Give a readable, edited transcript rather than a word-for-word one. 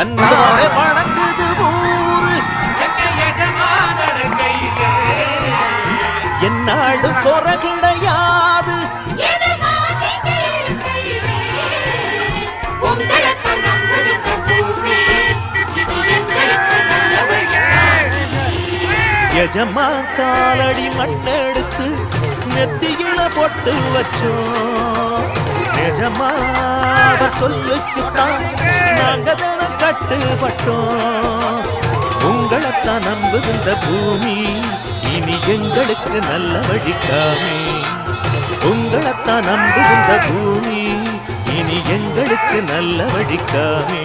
தன்னாலே வணங்குது ஊரு என்னாலும் குறை கிடையாது. எஜமா காலடி மண்ணெடுத்து நெத்தியில பொட்டு வச்சோம். எஜமா அவர் சொல்லுக்குத்தான் நாங்க தினம் கட்டுப்பட்டோம். உங்களைத்தான் நம்புகின்ற பூமி இனி எங்களுக்கு நல்ல வழிக்காமே. உங்களைத்தான் நம்புகின்ற பூமி இனி எங்களுக்கு நல்ல வழிக்காமே.